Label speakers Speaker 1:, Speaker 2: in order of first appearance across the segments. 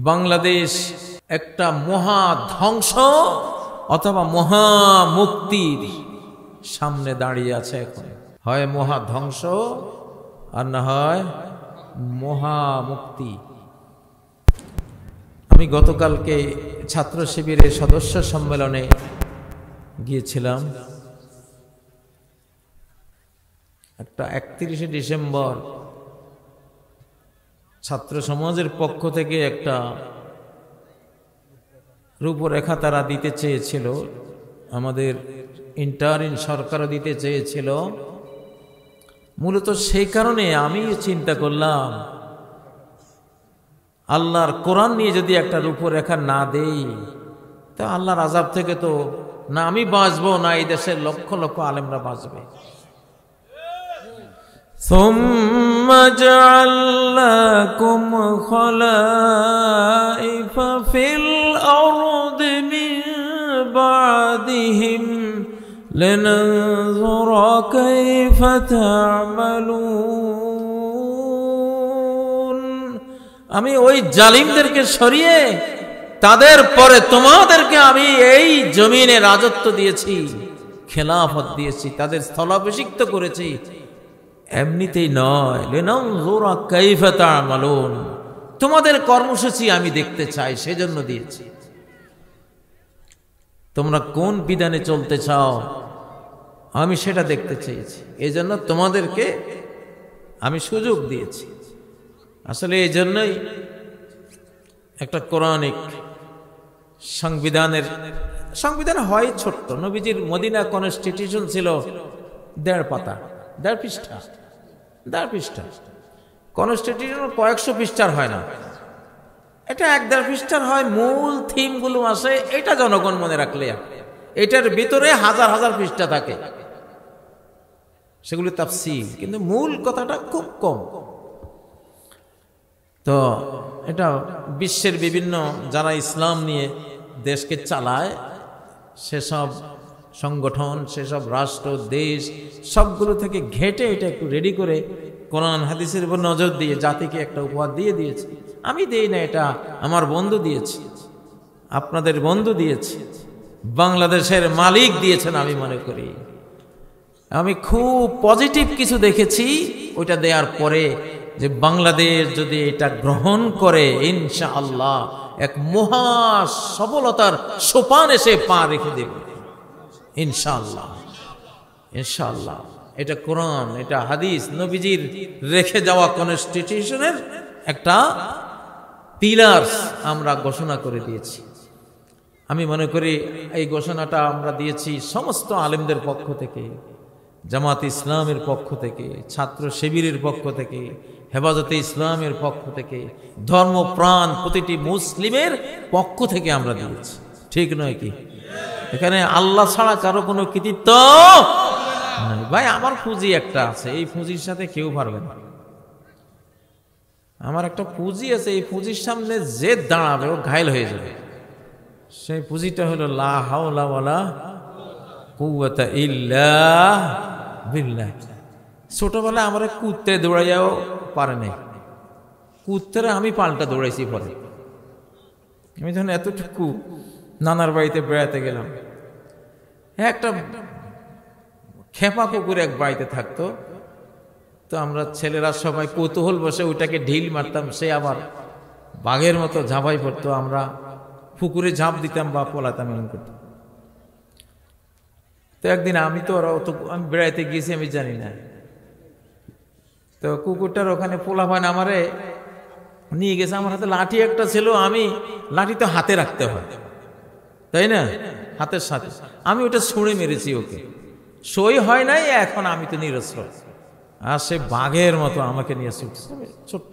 Speaker 1: বাংলাদেশ একটা মহা ধ্বংস অথবা মহা মুক্তির সামনে দাঁড়িয়ে আছে। এখন হয় মহা ধ্বংস আর না হয় মহা মুক্তি। আমি গতকালকে ছাত্র শিবিরের সদস্য সম্মেলনে গিয়েছিলাম। একটা 31শে ডিসেম্বর ছাত্র সমাজের পক্ষ থেকে একটা রূপরেখা তারা দিতে চেয়েছিল, আমাদের ইন্টারিম সরকারও দিতে চেয়েছিল। মূলত সেই কারণে আমি চিন্তা করলাম, আল্লাহর কোরআন নিয়ে যদি একটা রূপরেখা না দেই তা আল্লাহর আযাব থেকে তো না আমি বাঁচবো, না এই দেশের লক্ষ লক্ষ আলেমরা বাঁচবে। ثم جعلناكم خلائف في الأرض من بعدهم لننظر كيف تعملون। আমি ওই জালিমদেরকে সরিয়ে তাদের পরে তোমাদেরকে আমি এই জমিনে রাজত্ব দিয়েছি, খেলাফত দিয়েছি, তাদের স্থলাভিষিক্ত করেছি। এমনিতেই নয়, লিনানজুরা কাইফা তা'মালুন, তোমাদের কর্মসূচি আমি দেখতে চাই, সেজন্য দিয়েছি। তোমরা কোন বিধানে চলতে চাও আমি সেটা দেখতে চেয়েছি, এই জন্য তোমাদেরকে আমি সুযোগ দিয়েছি। আসলে এই জন্যই একটা কোরআনিক সংবিধান হয় ছোট্ট। নবীজির মদিনা কনস্টিটিউশন ছিল 1.5 পাতা, 1.5 পৃষ্ঠা, 1.5 পৃষ্ঠা। কনস্টিটিউশন কয়েকশো পৃষ্ঠার হয় না, এটা 1.5 পৃষ্ঠার হয়। মূল থিমগুলো আসে, এটা জনগণ মনে রাখলে। এটার ভিতরে হাজার হাজার পৃষ্ঠা থাকে, সেগুলো তাফসীর, কিন্তু মূল কথাটা খুব কম। তো এটা বিশ্বের বিভিন্ন যারা ইসলাম নিয়ে দেশকে চালায়, সেসব সংগঠন, সেসব রাষ্ট্র, দেশ, সবগুলো থেকে ঘেটে এটা একটু রেডি করে কোরআন হাদিসের উপর নজর দিয়ে জাতিকে একটা উপহার দিয়ে দিয়েছে। আমি দেই না, এটা আমার বন্ধু দিয়েছে, আপনাদের বন্ধু দিয়েছে, বাংলাদেশের মালিক দিয়েছেন। আমি মনে করি আমি খুব পজিটিভ কিছু দেখেছি ওইটা দেওয়ার পরে, যে বাংলাদেশ যদি এটা গ্রহণ করে ইনশাআল্লাহ এক মহা সফলতার সোপান এসে পা রেখে দেবে ইনশাআল্লাহ। ইনশাআল্লাহ এটা কোরআন, এটা হাদিস, নবীজির রেখে যাওয়া কনস্টিটিউশনের একটা পিলার্স আমরা ঘোষণা করে দিয়েছি। আমি মনে করি এই ঘোষণাটা আমরা দিয়েছি সমস্ত আলেমদের পক্ষ থেকে, জামাত ইসলামের পক্ষ থেকে, ছাত্র শিবিরের পক্ষ থেকে, হেফাজতে ইসলামের পক্ষ থেকে, ধর্মপ্রাণ প্রতিটি মুসলিমের পক্ষ থেকে আমরা দিয়েছি। ঠিক নয় কি? এখানে আল্লাহ ছাড়া কারো কোনো কৃতিত্ব নাই। ভাই আমার পুঁজি একটা আছে, এই পুঁজির সাথে কেউ পারবে না। আমার একটা পুঁজি আছে, এই পুঁজির সামনে যে দাঁড়াবে ও ঘায়েল হয়ে যাবে। সেই পুঁজিটা হলো লা হাওলা ওয়ালা কুওয়াতা ইল্লা বিল্লাহ। ছোটবেলায় আমার কুত্তে দৌড়াইয়াও পারে নাই, কুত্তেরা আমি পাল্টা দৌড়াইছি। পরে আমি যখন এতটুকু নানার বাড়িতে বেড়াতে গেলাম, একটা খেপা কুকুর এক বাড়িতে থাকতো, তো আমরা ছেলেরা সবাই কৌতূহল বসে ওইটাকে ঢিল মারতাম, সে আবার বাঘের মতো ঝাঁপাই পড়তো, আমরা পুকুরে ঝাঁপ দিতাম বা পলাতাম, এমন করতাম। তো একদিন আমি বেড়াইতে গিয়েছি, আমি জানি না, তো কুকুরটার ওখানে পোলাপান আমারে নিয়ে গেছে। আমার হাতে লাঠি একটা ছিল, আমি লাঠি তো হাতে রাখতে হয় তাই না, হাতের সাথে আমি ওটা ছুঁড়ে মেরেছি, ওকে সই হয় নাই। এখন আমি তো নিরস্ত্র, আর সে বাঘের মতো আমাকে নিয়ে ছুটছে, ছোট্ট।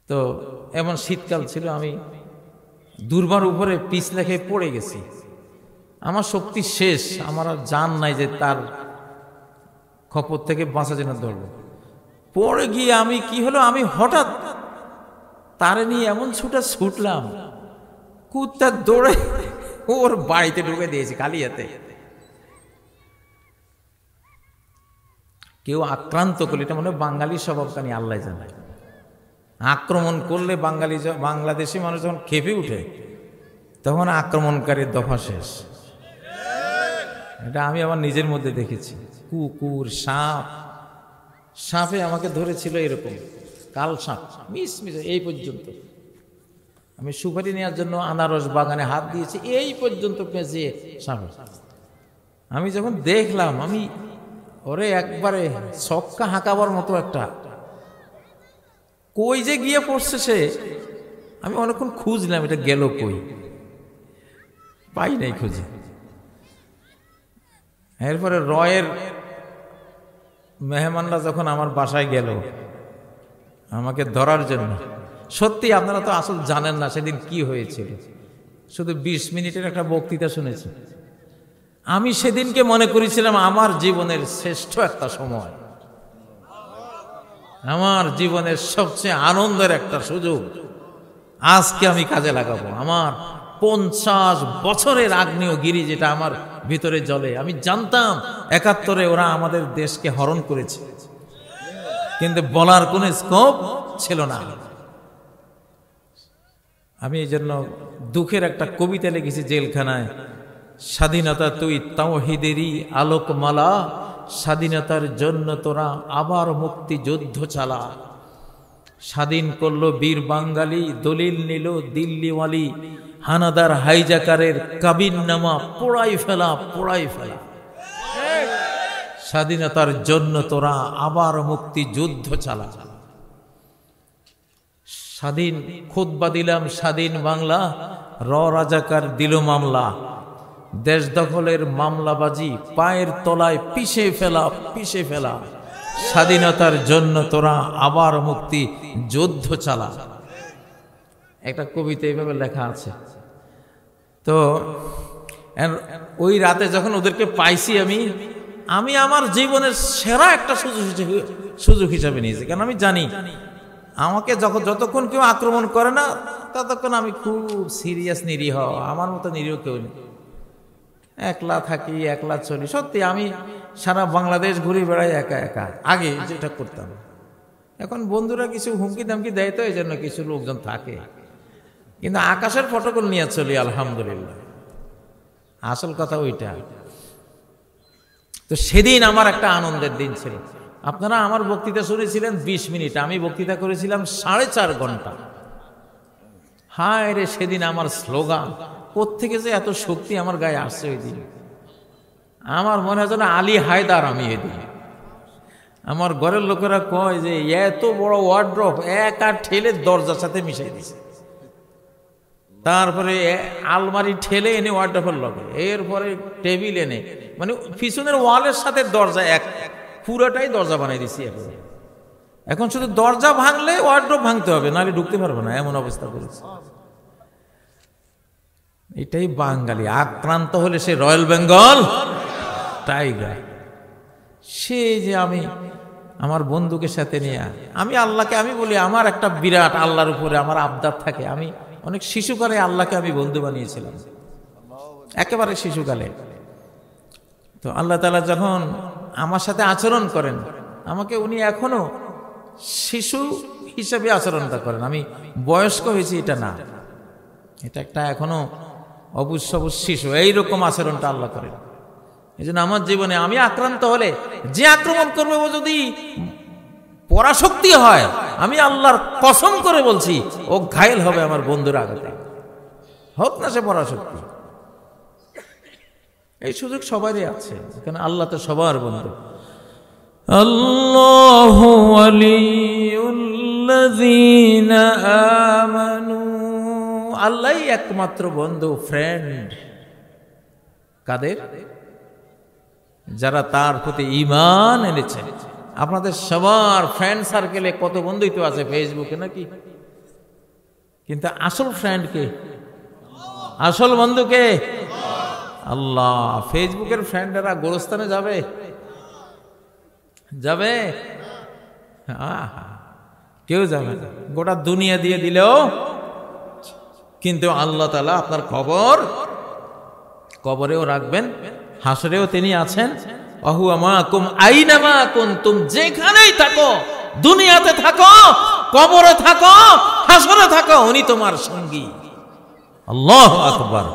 Speaker 1: তো এমন শীতকাল ছিল, আমি দুর্বার উপরে পিছলে খেয়ে পড়ে গেছি। আমার শক্তি শেষ, আমার আর জান নাই যে তার খপর থেকে বাঁচা যেন ধরবো। পড়ে গিয়ে আমি কি হলো, আমি হঠাৎ তারে নিয়ে এমন ছুটলাম, কুত্তা দৌড়ে ওর বাড়িতে ঢুকে দিয়েছি খালি হাতে। কেউ আক্রান্ত করলে, এটা মনে হয় বাঙালির স্বভাব, কানি আল্লাহ জানে। আক্রমণ করলে বাংলাদেশি মানুষ যখন খেপে উঠে তখন আক্রমণকারীর দফা শেষ। এটা আমি আমার নিজের মধ্যে দেখেছি। কুকুর, সাপ, সাপে আমাকে ধরেছিল এরকম কাল সাপ, মিস এই পর্যন্ত। আমি সুপারি নেওয়ার জন্য আনারস বাগানে হাত দিয়েছি, এই পর্যন্ত পেঁচিয়ে সাপে। আমি যখন দেখলাম, আমি ওরে একবারে ছক্কা হাঁকাবার মতো একটা, কই যে গিয়ে পড়ছে সে, আমি অনেকক্ষণ খুঁজলাম এটা গেল কই, পাই নাই খুঁজে। এরপরে রয়ের মেহমানরা যখন আমার বাসায় গেল আমাকে ধরার জন্য, সত্যি আপনারা তো আসল জানেন না সেদিন কি হয়েছিল, শুধু 20 মিনিটের একটা বক্তৃতা শুনেছি। আমি সেদিনকে মনে করেছিলাম আমার জীবনের শ্রেষ্ঠ একটা সময়, আমার জীবনের সবচেয়ে আনন্দের একটা সুযোগ আজকে আমি কাজে লাগাবো। আমার 50 বছরের আগ্নেয়গিরি যেটা আমার ভিতরে জ্বলে, আমি জানতাম 71-এ ওরা আমাদের দেশকে হরণ করেছে, কিন্তু বলার কোনো স্কোপ ছিল না। আমি এই জন্য দুঃখের একটা কবিতা লিখেছি জেলখানায়, স্বাধীনতা তুই তাওহীদেরই আলোকমালা, স্বাধীনতার জন্য তোরা আবার মুক্তি যুদ্ধ চালা। স্বাধীন করলো বীর বাঙালি, দলিল নিল দিল্লিওয়ালি, হানাদার হাইজাকারের কাবিননামা পোড়াই ফেলা, পোড়াই ফেলা। স্বাধীনতার জন্য তোরা আবার মুক্তি যুদ্ধ চালা। স্বাধীন খুতবা দিলাম স্বাধীন বাংলা, রাজাকার দিল মামলা। দেশ দখলের মামলাবাজি পায়ের তলায় পিষে ফেলা, পিষে ফেলা। স্বাধীনতার জন্য তোরা আবার মুক্তি যুদ্ধ চালা। একটা কবিতা এইভাবে লেখা আছে। তো ওই রাতে যখন ওদেরকে পাইছি আমি আমার জীবনের সেরা একটা সুযোগ হিসাবে নিয়েছি, কারণ আমি জানি আমাকে যতক্ষণ কেউ আক্রমণ করে না ততক্ষণ আমি খুব সিরিয়াস, নিরীহ, আমার মতো নিরীহ কেউ নেই। একলা থাকি, একলা চলি। সত্যি আমি সারা বাংলাদেশ ঘুরে বেড়াই একা একা, আগে যেটা করতাম। এখন বন্ধুরা কিছু হুমকি দামকি দেয়, তো এই জন্য কিছু লোকজন থাকে, কিন্তু আকাশের ফটোকল নিয়ে চলি আলহামদুলিল্লাহ। আসল কথা ওইটা। তো সেদিন আমার একটা আনন্দের দিন ছিল। আপনারা আমার বক্তৃতা শুনেছিলেন 20 মিনিট, আমি বক্তৃতা করেছিলাম 4.5 ঘন্টা। হায় রে, সেদিন আমার স্লোগান কোত্থেকে যে এত শক্তি আমার গায়ে আসছে ওই দিন। আমার মনে হয় যেন আলী হায়দার আমি এদিন। আমার ঘরের লোকেরা কয় যে এত বড় ওয়ার্ড্রপ একা ঠেলে দরজার সাথে মিশাই দিছে, তারপরে আলমারি ঠেলে এনে ওয়ার্ড্রপের লগে, এরপরে টেবিল এনে, মানে পিছনের ওয়ালের সাথে দরজা এক পুরোটাই দরজা বানাই দিছি। এখন শুধু দরজা ভাঙলে ওয়ার্ড্রপ ভাঙতে হবে, নাহলে ঢুকতে পারবো না, এমন অবস্থা করেছে। এটাই বাঙালি। আক্রান্ত হলে সে রয়্যাল বেঙ্গল টাইগার। সে যে আমি আমার বন্ধুকে সাথে নিয়ে আমি আল্লাহকে আমি বলি, আমার একটা বিরাট আল্লাহর উপরে আমার আবদার থাকে। আমি অনেক শিশুকালে আল্লাহকে আমি বন্ধু বানিয়েছিলাম, একেবারে শিশুকালে। তো আল্লাহ তাআলা যখন আমার সাথে আচরণ করেন, আমাকে উনি এখনো শিশু হিসেবে আচরণটা করেন। আমি বয়স্ক হয়েছি এটা না, এটা একটা এখনো অবুঝ শিশু, এইরকম আচরণটা আল্লাহ করেন। এই জন্য আমার জীবনে আমি আক্রান্ত হলে যে আক্রমণ করবে ও যদি পরাশক্তি হয়, আমি আল্লাহর কসম করে বলছি ও ঘায়েল হবে আমার বন্ধুর আঘাতে, হোক না সে পরাশক্তি। এই সুযোগ সবারই আছে, এখানে আল্লাহ তো সবার বন্ধু। আল্লাহু ওয়ালিউল্লাযীনা আমানু, আল্লাহই একমাত্র বন্ধু, ফ্রেন্ড। কাদের? যারা তার প্রতি ঈমান এনেছে। আপনাদের সবার ফ্রেন্ড সার্কেলে কত বন্ধুই তো আছে ফেসবুকে নাকি, কিন্তু আসল ফ্রেন্ড কে? আসল বন্ধু কে? আল্লাহ। ফেসবুকের ফ্রেন্ডরা গোরস্থানে যাবে? যাবে? কেউ যাবে না। গোটা দুনিয়া দিয়ে দিলেও, কিন্তু আল্লাহ তাআলা আপনার খবর কবরেও রাখবেন, হাসরেও তিনি আছেন। ওয়াহুয়া মাকুম আইনামা কুনতুম, যেখানেই থাকো, দুনিয়াতে থাকো কবরে থাকো, হাসরে থাকো, উনি তোমার সঙ্গী। আল্লাহু আকবার।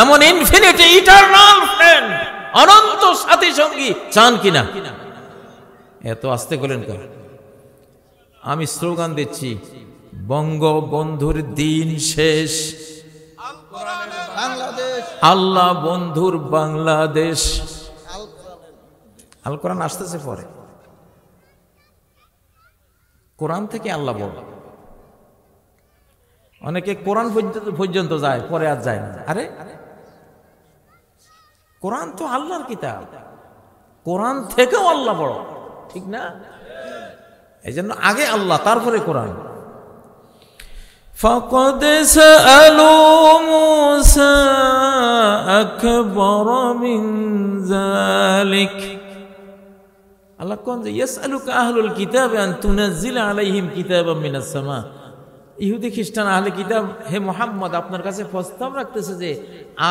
Speaker 1: এমন ইনফিনিটি ইটারনাল ফ্রেন্ড, অনন্ত সাথী সঙ্গী চান কিনা? এত আস্তে বলেন কেন? আমি স্লোগান দিচ্ছি, বঙ্গবন্ধুর দিন শেষ, আল্লাহ বন্ধুর বাংলাদেশ। আল কোরআন আসতেছে পরে, কোরআন থেকে আল্লাহ বল। অনেকে কোরআন পর্যন্ত যায়, পরে আর যায় না। আরে কোরআন তো আল্লাহর কিতাব, কোরআন থেকেও আল্লাহ বড়, ঠিক না? এই জন্য আগে আল্লাহ, তারপরে কোরআন। فقد سألوا موسى أكبر من ذلك। আল্লাহ কোন যে ইয়াসআলুকা আহলুল কিতাব আন তুনাজ্জিলা আলাইহিম কিতাবাম মিনাস সামা। ইহুদি খ্রিস্টান আহলে কিতাব, হে মুহাম্মদ, আপনার কাছে প্রস্তাব রাখতেছে যে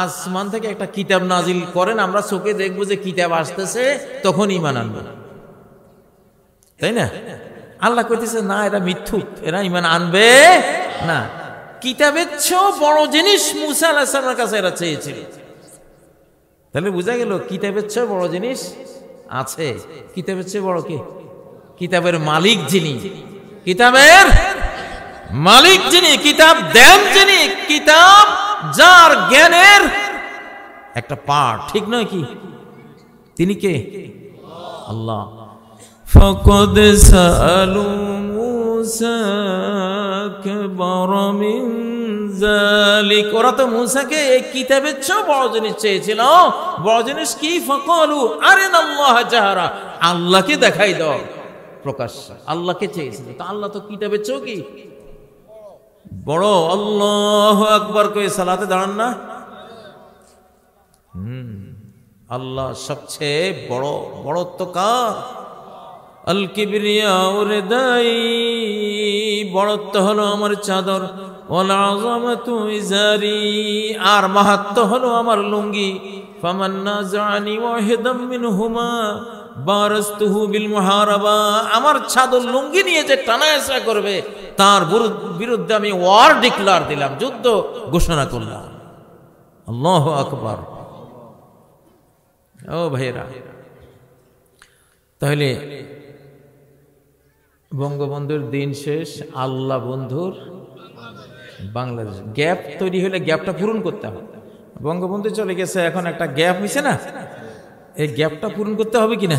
Speaker 1: আসমান থেকে একটা কিতাব নাজিল করেন, আমরা চোখে দেখবো যে কিতাব আসতেছে, তখন ঈমান আনবো, তাই না? আল্লাহ কইতেছে না, এরা মিথ্যুক, এরা ঈমান আনবে না। কিতাবের চেয়েও বড় জিনিস মুসা আলাইহিস সালামের কাছে এরা চেয়েছিল। তাহলে বোঝা গেল কিতাবের চেয়েও বড় জিনিস আছে। কিতাবের চেয়ে বড় কি? কিতাবের মালিক যিনি, কিতাবের মালিক যিনি, কিতাব দেন যিনি, কিতাব যার জ্ঞানের একটা পার্ট, ঠিক নয় কি? তিনি কে? আল্লাহ। فقد سألوا موسى أكبر من ذلك। ওরা তো মুসাকে এই কিতাবের চেয়ে বড় জিনিস চেয়েছিল। বড় জিনিস কি? فقالوا أرنا الله جهرا, আল্লাহকে দেখাই দাও প্রকাশ্য, আল্লাহকে চেয়েছিল। তো আল্লাহ তো কিতাবের চেয়েও কি বড়। আল্লাহু আকবার কই সালাতে দাঁড়ান না? আল্লাহ সবচেয়ে বড়। বড়ত্ব কার? আল কিবরিয়া উরদাই, বড়ত্ব হলো আমার চাদর। ওয়াল আযামাতু ইজারি, আর মাহাত্ম হলো আমার লুঙ্গি। ফামান নাযানি ওয়াহিদাম মিনহুমা বারাসতুহু বিল মুহারাবা, আমার চাদর লুঙ্গি নিয়ে যে টানাহেঁচড়া করবে, তার বিরুদ্ধে আমি ওয়ার ডিক্লার দিলাম, যুদ্ধ ঘোষণা করলাম। আল্লাহু আকবার। ও ভাইরা, তাহলে বঙ্গবন্ধুর দিন শেষ, আল্লাহ বন্ধুর বাংলাদেশ। গ্যাপ তৈরি হলে গ্যাপটা পূরণ করতে হবে। বঙ্গবন্ধু চলে গেছে, এখন একটা গ্যাপ হয়েছে না, এই গ্যাপটা পূরণ করতে হবে কিনা?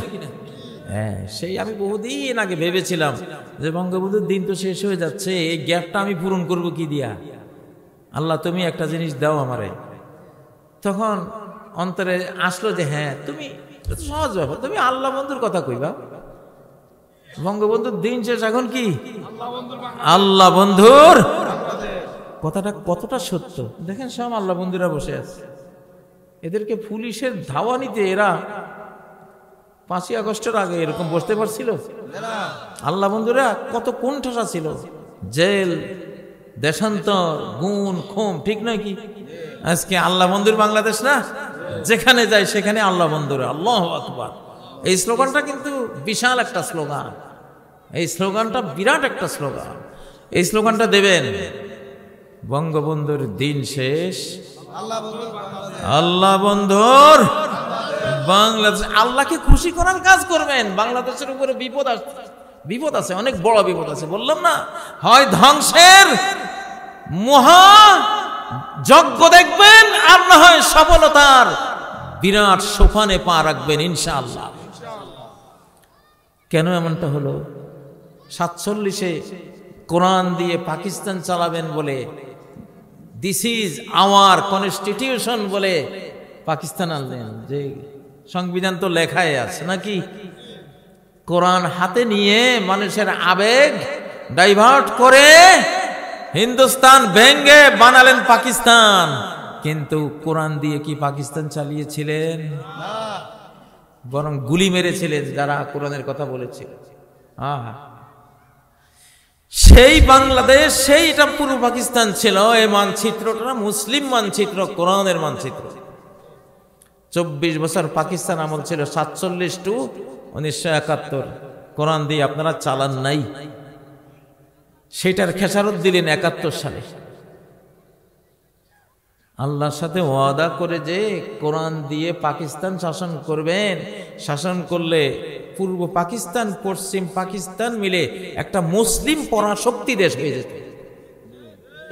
Speaker 1: হ্যাঁ, সেই আমি বহুদিন আগে ভেবেছিলাম যে বঙ্গবন্ধুর দিন তো শেষ হয়ে যাচ্ছে, এই গ্যাপটা আমি পূরণ করব কি দিয়া? আল্লাহ তুমি একটা জিনিস দাও আমারে। তখন অন্তরে আসলো যে হ্যাঁ, তুমি সহজ ব্যাপার, তুমি আল্লাহ বন্ধুর কথা কইবা। বঙ্গবন্ধুর দিন শেষ, এখন কি? আল্লাহ বন্ধুর কথাটা কতটা সত্য দেখেন। সব আল্লাহ বন্ধুরা বসে আছে, এদেরকে পুলিশের ধাওয়ানিতে এরা 5ই আগস্টের আগে এরকম বসতে পারছিল? আল্লাহ বন্ধুরা কত কোণঠাসা ছিল, জেল, দেশান্তর, গুণ, খুন, ঠিক নয় কি? আজকে আল্লাহ বন্ধুর বাংলাদেশ না, যেখানে যায় সেখানে আল্লাহ বন্ধুরা। আল্লাহু আকবার। এই স্লোগানটা কিন্তু বিশাল একটা স্লোগান, এই স্লোগানটা বিরাট একটা স্লোগান। এই স্লোগানটা দেবেন, বঙ্গবন্ধুর দিন শেষ, আল্লাহ বন্ধুর বাংলাদেশ। আল্লাহকে খুশি করার কাজ করবেন। বাংলাদেশের উপরে বিপদ আছে, অনেক বড় বিপদ আছে। বললাম না, হয় ধ্বংসের মহা যজ্ঞ দেখবেন, আর না হয় সফলতার বিরাট সোপানে পা রাখবেন ইনশাআল্লাহ। কেন এমনটা হলো? 47-এ কোরআন দিয়ে পাকিস্তান চালাবেন বলে, দিস ইজ আওয়ার কনস্টিটিউশন বলে পাকিস্তান আনলেন। যে সংবিধান তো লেখাই আছে নাকি? কোরআন হাতে নিয়ে মানুষের আবেগ ডাইভার্ট করে হিন্দুস্তান ভেঙ্গে বানালেন পাকিস্তান। কিন্তু কোরআন দিয়ে কি পাকিস্তান চালিয়েছিলেন? বরং গুলি মেরেছিলেন যারা কোরআনের কথা বলেছিল। সেই বাংলাদেশ, সেইটা পূর্ব পাকিস্তান ছিল। এই মানচিত্রটা মুসলিম মানচিত্র, কোরআনের মানচিত্র। 24 বছর পাকিস্তান আমল ছিল, 47 টু 1971। কোরআন দিয়ে আপনারা চালান নাই। সেটার খেসারত দিলেন 71 সালে। আল্লাহর সাথে ওয়াদা করে যে কোরআন দিয়ে পাকিস্তান শাসন করবেন, শাসন করলে পূর্ব পাকিস্তান পশ্চিম পাকিস্তান মিলে একটা মুসলিম পরাশক্তি দেশ হয়ে যেত।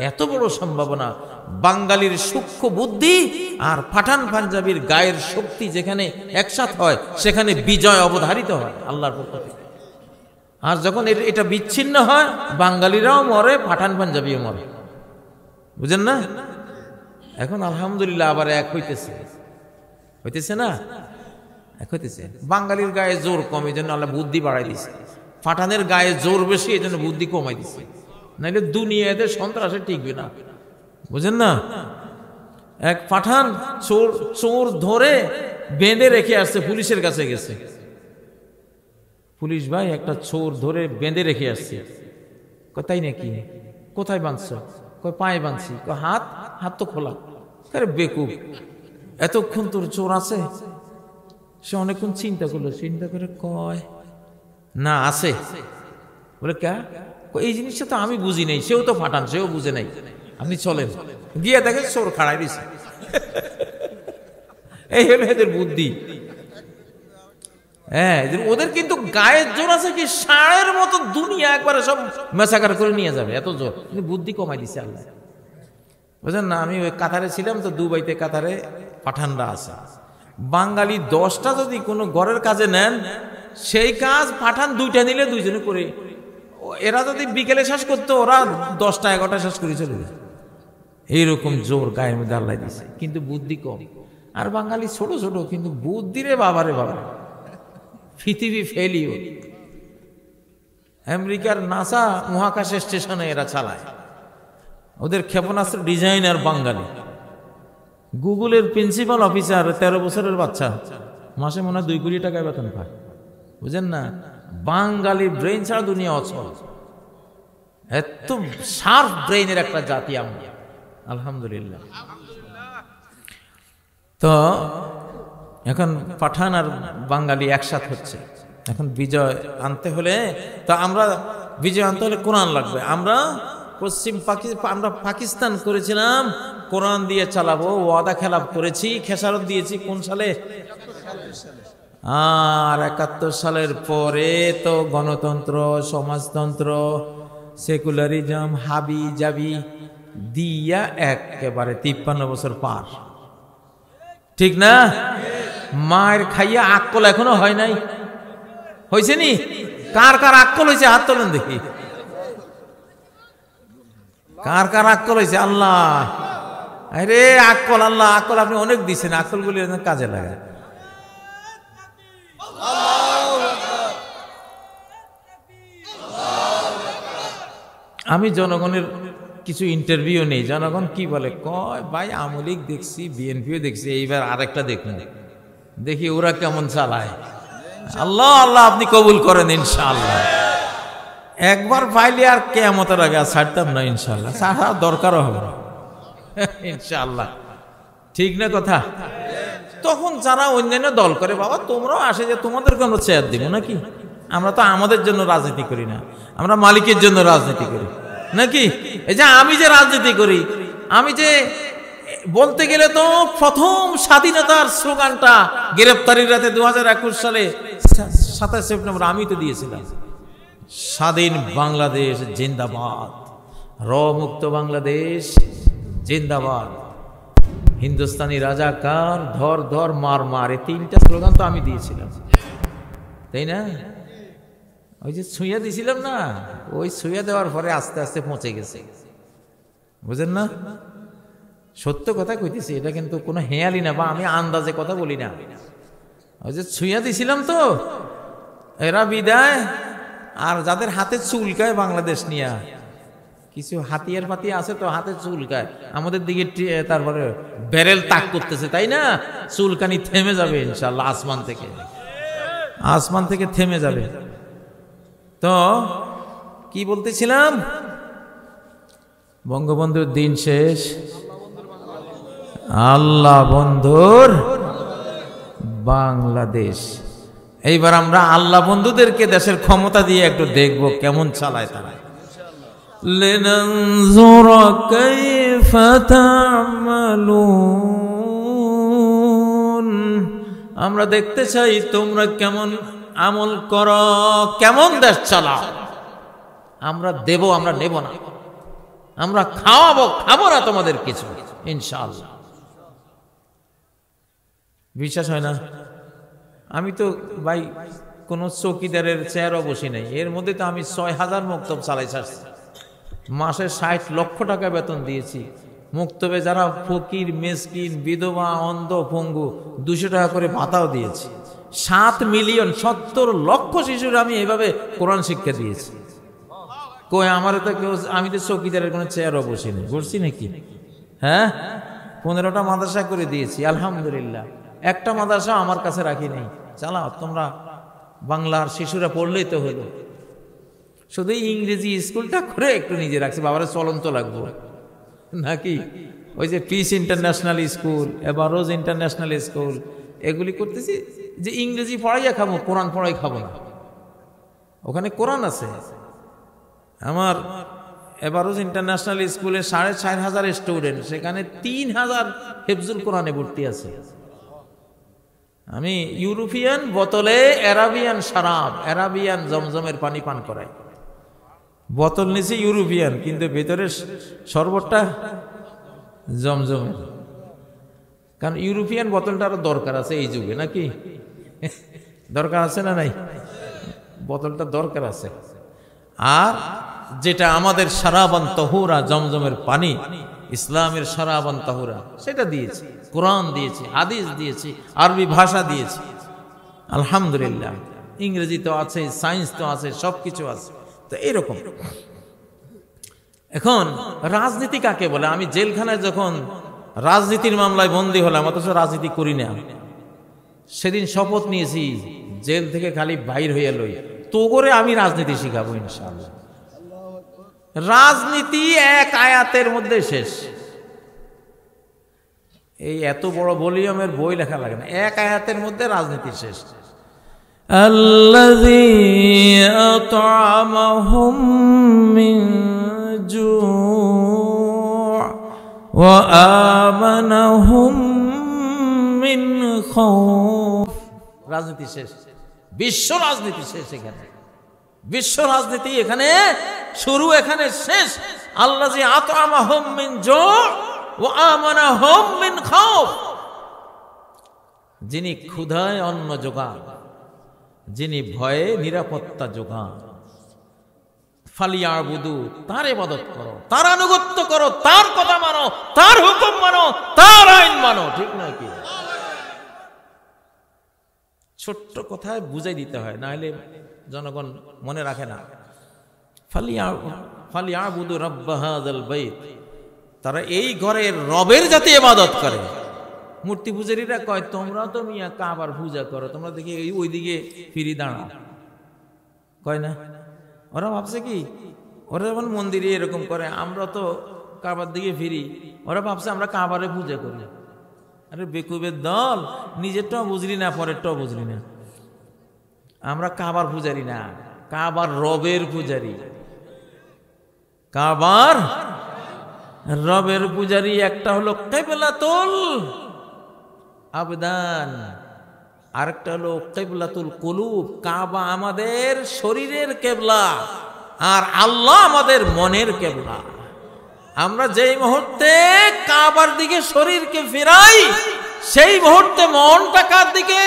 Speaker 1: এত বড় সম্ভাবনা। বাঙালির সূক্ষ্ম বুদ্ধি আর পাঠান পাঞ্জাবির গায়ের শক্তি যেখানে একসাথে হয় সেখানে বিজয় অবধারিত হয় আল্লাহর পক্ষ থেকে। আর যখন এটা বিচ্ছিন্ন হয়, বাঙালিরাও মরে, পাঠান পাঞ্জাবিও মরে। বুঝেন না? এখন আলহামদুলিল্লাহ আবার এক হইতেছে না, এক হইতেছে। বাঙালির গায়ে জোর কম, এই জন্য আল্লাহ বুদ্ধি বাড়াই দিছে। পাঠানের গায়ে জোর বেশি, এই জন্য বুদ্ধি কমাই দিছে। নাইলে দুনিয়াতে সন্ত্রাসে টিকবে না। বুঝেন না? এক পাঠান চোর ধরে বেঁধে রেখে আসছে, পুলিশের কাছে গেছে। পুলিশ ভাই একটা চোর ধরে বেঁধে রেখে আসছে। তাই নাকি? কোথায় বাঁধছ? কয় পায়ে বাঁধছি। হাত তো খোলা। আরে বেকুব, এতক্ষণ তোর চোর আছে? সে অনেকক্ষণ চিন্তা করলো, চিন্তা করে কয় না আছে। বলে কে? এই জিনিসটা তো আমি বুঝি নাই। সেও তো পাঠান, সেও বুঝে নাই। আপনি চলেন। গিয়ে দেখে চোর খাড়াই দিছে। এই হলো এদের বুদ্ধি। হ্যাঁ, ওদের কিন্তু গায়ের জোর আছে কি ষাঁড়ের মতো, দুনিয়া একবারে সব মেসাকার করে নিয়ে যাবে, এত জোর। কিন্তু বুদ্ধি কমাই দিছে আল্লাহ। বুঝলেন না? আমি ওই কাতারে ছিলাম তো, দুবাইতে কাতারে পাঠানরা আছে। বাঙালি 10টা যদি কোনো ঘরের কাজে নেন, সেই কাজ পাঠান 2টা নিলে 2জনে করে। এরা যদি বিকেলে শেষ করতো, ওরা 10টা 11টা শেষ করে চলে যেত। এইরকম জোর গায়ের মধ্যে আল্লাহ দিছে, কিন্তু বুদ্ধি কম। আর বাঙালি ছোট ছোট, কিন্তু বুদ্ধি রে বাবারে বাবা, পৃথিবী ফেলিও। আমেরিকার নাসা মহাকাশ স্টেশনে এরা চালায়, ওদের ক্ষেপণাস্ত্র ডিজাইনার বাঙালি। গুগলের প্রিন্সিপাল অফিসার 13 বছরের বাচ্চা, মাসে মনে হয় 2 কোটি টাকা বেতন পায়। বুঝেন না? বাঙালি ব্রেন ছাড়া দুনিয়া অচল। এত শার্প ব্রেইনের একটা জাতি আমরা, আলহামদুলিল্লাহ। তো এখন পাঠান আর বাঙালি একসাথে হচ্ছে। এখন বিজয় আনতে হলে, তো আমরা বিজয় আনতে হলে কোরআন লাগবে। আমরা পাকিস্তান করেছিলাম, কোরআন দিয়ে চালাবো, ওয়াদা খেলাপ করেছি, খেসারত দিয়েছি। কোন সালে? আর 71 সালের পরে তো গণতন্ত্র, সমাজতন্ত্র, সেকুলারিজম, হাবি জাবি দিয়া একেবারে 53 বছর পার। ঠিক না? মায়ের খাইয়া আক্কল এখনো হয় নাই। হয়েছে নি? কার কার আক্কল হয়েছে হাত তোলেন দেখি। কার কার আক্কল হয়েছে? আল্লাহ, আরে আক্কল, আল্লাহ আক্কল আপনি অনেক দিচ্ছেন, আক্কল গুলি কাজে লাগে। আমি জনগণের কিছু ইন্টারভিউ নেই। জনগণ কি বলে? কয় ভাই আওয়ামী লীগ দেখছি, বিএনপিও দেখছি, এইবার আরেকটা দেখুন, দেখি ওরা কেমন চালায়। আল্লাহ আল্লাহ আপনি কবুল করেন ইনশাআল্লাহ। একবার পাইলে আর কিয়ামতের আগে ছাড়তাম না ইনশাআল্লাহ, ছাড়া দরকারও হবে না ইনশাআল্লাহ। ঠিক না কথা? তখন যারা অন্যান্য দল করে, বাবা তোমরাও আসে যে তোমাদেরকে আমরা চেয়ার দিব নাকি? আমরা তো আমাদের জন্য রাজনীতি করি না, আমরা মালিকের জন্য রাজনীতি করি নাকি? এই যে আমি যে রাজনীতি করি, আমি যে বলতে গেলে তো প্রথম স্বাধীনতার স্লোগানটা গ্রেপ্তারির রাতে 2021 সালে 27 সেপ্টেম্বর আমি তো দিয়েছিলাম, স্বাধীন বাংলাদেশ জিন্দাবাদ, মুক্ত বাংলাদেশ জিন্দাবাদ, হিন্দুস্তানি রাজাকার ধর ধর মার মার, এই 3টা স্লোগান তো আমি দিয়েছিলাম, তাই না? ওই যে ছুঁয়া দিয়েছিলাম না, ওই ছুঁয়া দেওয়ার পরে আস্তে আস্তে পৌঁছে গেছে। বুঝেন না? সত্য কথা কইতেছি, এটা কিন্তু কোনো হেয়ালি না বা আমি আন্দাজে কথা বলি না। ওই যে ছুঁয়া দিছিলাম তো এরা বিদায়। আর যাদের হাতে চুলকায় বাংলাদেশ নিয়ে, কিছু হাতিয়ার ফাতিয়া আছে তো হাতে চুলকায়, আমাদের দিকে তারপরে ব্যারেল তাক করতেছে, তাই না? চুলকানি থেমে যাবে ইনশাআল্লাহ, আসমান থেকে থেমে যাবে। তো কি বলতেছিলাম? বঙ্গবন্ধুর দিন শেষ, আল্লাহ বন্ধুর বাংলাদেশ। এইবার আমরা আল্লাহ বন্ধুদেরকে দেশের ক্ষমতা দিয়ে একটু দেখবো কেমন চালায় তারা। লিনানজুর কাইফা তা'মালুন, আমরা দেখতে চাই তোমরা কেমন আমল করো, কেমন দেশ চালাও। আমরা দেব, আমরা নেব না, আমরা খাওয়াবো, খাবো না তোমাদের কিছু, ইনশাআল্লাহ। বিশ্বাস হয় না? আমি তো ভাই কোন চৌকিদারের চেয়ারও বসি নাই, এর মধ্যে তো আমি ৬,০০০ মক্তব চালাই ছাড়ছি, মাসে ৬০ লক্ষ টাকা বেতন দিয়েছি। মক্তবে যারা ফকির, মেসকিন, বিধবা, অন্ধ, পঙ্গু ২০০ টাকা করে ভাতাও দিয়েছি। ৭,৭০,০০,০০০ শিশুর আমি এভাবে কোরআন শিক্ষা দিয়েছি। কই আমার তো কেউ, আমি তো চৌকিদারের কোনো চেয়ারও বসি নাই, বসছি নাকি? হ্যাঁ, ১৫টা মাদ্রাসা করে দিয়েছি, আলহামদুলিল্লাহ। একটা মাদ্রাসা আমার কাছে রাখি নাই, চালাও তোমরা, বাংলার শিশুরা পড়লেই তো হলো। শুধু ইংরেজি স্কুলটা করে একটু নিজে রাখছি, বাবারা চলন্ত লাগবো নাকি? ওই যে পিস ইন্টারন্যাশনাল স্কুল, এবারোজ ইন্টারন্যাশনাল স্কুল, এগুলি করতেছি যে ইংরেজি পড়াইয়া খাবো, কোরআন পড়াই খাবো না। ওখানে কোরআন আছে। আমার এবারোজ ইন্টারন্যাশনাল স্কুলে ৪,৫০০ স্টুডেন্ট, সেখানে ৩,০০০ হিফজুল কোরআনে ভর্তি আছে। আমি ইউরোপিয়ান বোতলে অ্যারাবিয়ান শরাব, অ্যারাবিয়ান জমজমের পানি পান করাই। বোতল নিচে ইউরোপিয়ান, কিন্তু ভেতরে শরবতটা জমজমের। কারণ ইউরোপিয়ান বোতলটা আরো দরকার আছে এই যুগে, নাকি? দরকার আছে না নাই? বোতলটা দরকার আছে। আর যেটা আমাদের শারাবান তাহুরা, জমজমের পানি, ইসলামের শারাবান তাহুরা, সেটা দিয়েছি। কোরআন দিয়েছি, হাদিস দিয়েছি, আরবি ভাষা দিয়েছি, আলহামদুলিল্লাহ। ইংরেজি তো আছে, সায়েন্স তো আছে, সবকিছু আছে। তো এরকম। এখন রাজনীতি কাকে বলে? আমি জেলখানায় যখন রাজনীতির মামলায় বন্দী হলাম, অথচ রাজনীতি করি না, সেদিন শপথ নিয়েছি জেল থেকে খালি বাইর হইয়া লই তো করে আমি রাজনীতি শিখাবো ইনশাআল্লাহ। রাজনীতি এক আয়াতের মধ্যে শেষ। এই এত বড় ভলিউমের বই লেখা লাগে না, এক আয়াতের মধ্যে রাজনীতি শেষ। আল্লাযী আত'আমাহুম মিন জু' ওয়া আমানাহুম মিন খাউফ। রাজনীতি শেষ, বিশ্ব রাজনীতি শেষ। এখানে বিশ্ব রাজনীতি এখানে শুরু, এখানে শেষ। আল্লাযী আত'আমাহুম মিন জু' ওয়া আমানাহুম মিন খাউফ। যিনি ক্ষুধায় অন্ন যোগান, যিনি ভয়ে নিরাপত্তা যোগান। ফালিয়াবুদু, তার ইবাদত করো, তার আনুগত্য করো, তার কথা মানো, তার হুকুম মানো, তার আইন মানো, ঠিক নয় কি? ছোট্ট কথায় বুঝাই দিতে হয়, না হলে জনগণ মনে রাখে না। ফালিয়াবুদু রাব্ব হাযাল বাইত, তারা এই ঘরের রবের যাতে ইবাদত করে। মূর্তি পূজারীরা কয় তোমরা তো মিয়া কাবার পূজা করো, তোমরা দেখি ওইদিকে ফিরি দাঁড়াও, কয় না? ওরা ভাবছে কি, ওরা যেমন মন্দিরে এরকম করে, আমরা তো কাবার দিকে ফিরি, ওরা ভাবছে আমরা কাবারে পূজা করি। আরে বেকুবের দল, নিজেরটাও বুঝলি না, পরেরটাও বুঝলি না। আমরা কাবার পূজারি না, কাবার রবের পূজারি। কাবার রবের পূজারি একটা হলো কিবলাতুল আবদান, আরেকটা হলো কিবলাতুল কুলুব। কাবা আমাদের শরীরের কেবলা, আর আল্লাহ আমাদের মনের কেবলা। আমরা যেই মুহূর্তে কাবার দিকে শরীরকে ফেরাই, সেই মুহূর্তে মনটা কার দিকে?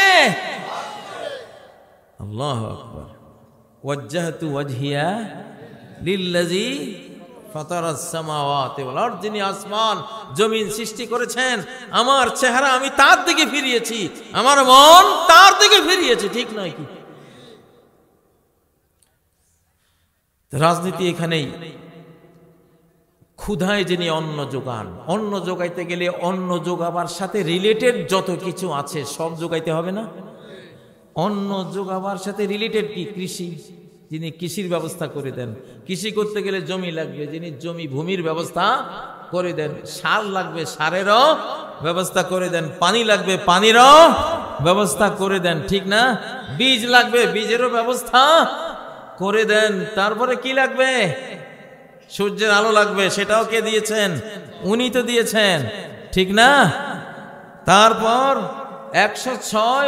Speaker 1: আল্লাহু আকবার। ওয়াজ্জাহতু ওয়াজহিয়া লিল্লাযী ফাতারাস সামাওয়াতি ওয়াল আরদ, যিনি আসমান জমিন সৃষ্টি করেছেন, আমার চেহারা আমি তার দিকে ফিরিয়েছি, আমার মন তার দিকে ফিরিয়েছি, ঠিক নয় কি? রাজনীতি এখানেই। ক্ষুধায় যিনি অন্ন যোগান, অন্ন যোগাইতে গেলে অন্ন যোগাবার সাথে রিলেটেড যত কিছু আছে সব যোগাইতে হবে না? অন্ন যোগাবার সাথে রিলেটেড কি? কৃষি, যিনি কৃষির ব্যবস্থা করে দেন। কৃষি করতে গেলে জমি লাগবে, যিনি জমি ভূমির ব্যবস্থা করে দেন। সার লাগবে, সারেরও ব্যবস্থা করে দেন। পানি লাগবে, পানিরও ব্যবস্থা করে দেন, ঠিক না? বীজ লাগবে, বীজেরও ব্যবস্থা করে দেন। তারপরে কি লাগবে? সূর্যের আলো লাগবে, সেটাও কে দিয়েছেন? উনি তো দিয়েছেন, ঠিক না? তারপর 106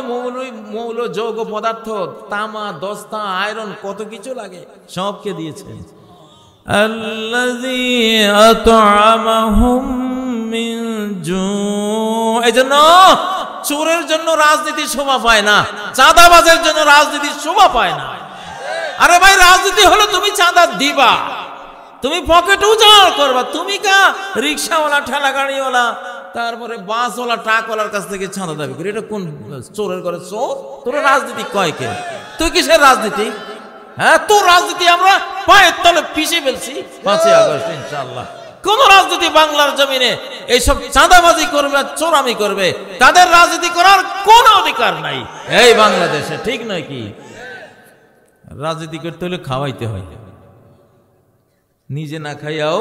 Speaker 1: মৌল যৌগ পদার্থ, তামা, দস্তা, আয়রন, কত কিছু লাগে, সবকে দিয়েছেন। আল্লাযী আত'আমাহুম মিন জু'। এজন্য চোরের জন্য রাজনীতি শোভা পায় না, চাঁদাবাজের জন্য রাজনীতি শোভা পায় না। আরে ভাই, রাজনীতি হলো তুমি চাঁদা দিবা, তুমি পকেট উজাড় করবা, তুমি কা রিক্সাওয়ালা, ঠেলা গাড়িওয়ালা, তারপরে বাসওয়ালা, ট্রাকওয়ালার কাছ থেকে চাঁদা দাবি করি। এটা কোন চোরের ঘরে চোর? তোর রাজনীতি কয় কে? তুই কিসের রাজনীতি? হ্যাঁ, তোর রাজনীতি আমরা পায়ের তলে পিষে ফেলছি 5ই আগস্ট ইনশাআল্লাহ। কোন রাজনীতি বাংলার জমিনে এইসব চাঁদাবাজি করবে, চোরামি করবে, তাদের রাজনীতি করার কোন অধিকার নাই এই বাংলাদেশে, ঠিক নয় কি? রাজনীতি করতে হলে খাওয়াইতে হয়, নিজে না খাইয়াও।